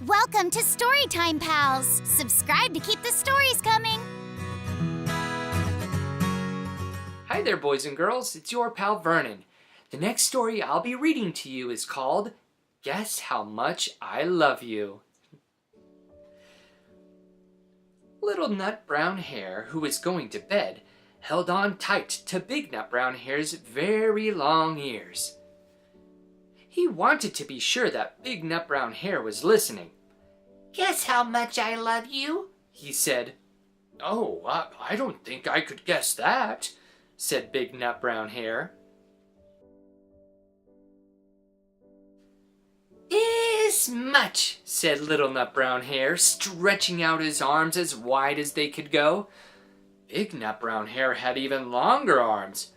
Welcome to Storytime, pals! Subscribe to keep the stories coming! Hi there, boys and girls. It's your pal Vernon. The next story I'll be reading to you is called Guess How Much I Love You. Little Nutbrown Hare, who was going to bed, held on tight to Big Nutbrown Hare's very long ears. He wanted to be sure that Big Nutbrown Hare was listening. "Guess how much I love you," he said. "Oh, I don't think I could guess that," said Big Nutbrown Hare. "This much," said Little Nutbrown Hare, stretching out his arms as wide as they could go. Big Nutbrown Hare had even longer arms.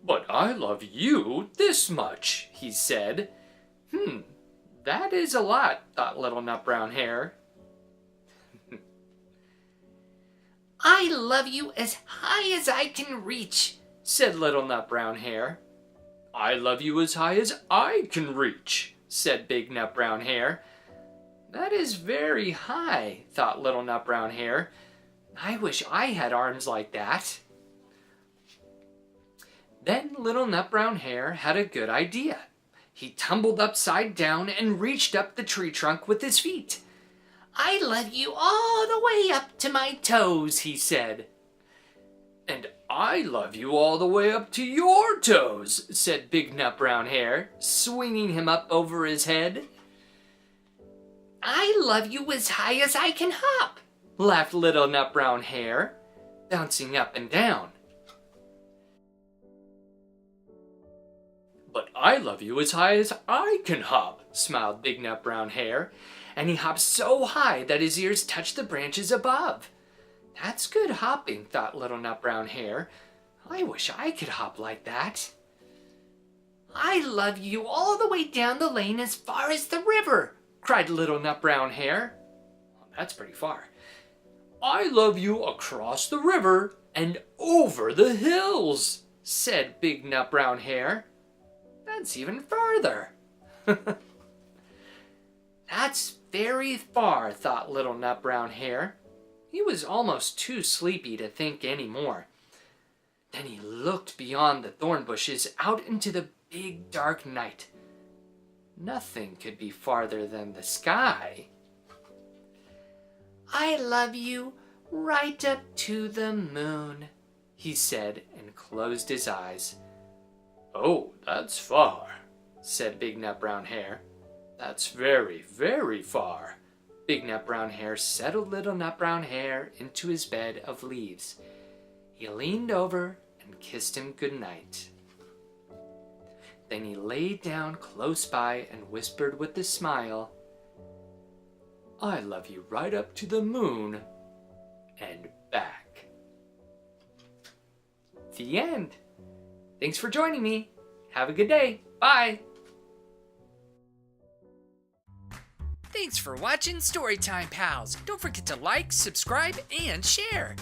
"But I love you this much," he said. That is a lot," thought Little Nutbrown Hare. "I love you as high as I can reach," said Little Nutbrown Hare. "I love you as high as I can reach," said Big Nutbrown Hare. That is very high, thought Little Nutbrown Hare. I wish I had arms like that. Then Little Nutbrown Hare had a good idea. He tumbled upside down and reached up the tree trunk with his feet. "I love you all the way up to my toes," he said. "And I love you all the way up to your toes," said Big Nutbrown Hare, swinging him up over his head. "I love you as high as I can hop," laughed Little Nutbrown Hare, bouncing up and down. "But I love you as high as I can hop," smiled Big Nutbrown Hare, and he hopped so high that his ears touched the branches above. That's good hopping, thought Little Nutbrown Hare. I wish I could hop like that. "I love you all the way down the lane as far as the river," cried Little Nutbrown Hare. Well, that's pretty far. "I love you across the river and over the hills," said Big Nutbrown Hare. That's even further. That's very far, thought Little Nutbrown Hare. He was almost too sleepy to think any more. Then he looked beyond the thorn bushes out into the big dark night. Nothing could be farther than the sky. "I love you right up to the moon," he said, and closed his eyes. "Oh, that's far," said Big Nutbrown Hare. "That's very, very far." Big Nutbrown Hare settled Little Nutbrown Hare into his bed of leaves. He leaned over and kissed him good night. Then he lay down close by and whispered with a smile, "I love you right up to the moon and back." The end. Thanks for joining me. Have a good day. Bye. Thanks for watching Storytime, pals. Don't forget to like, subscribe, and share.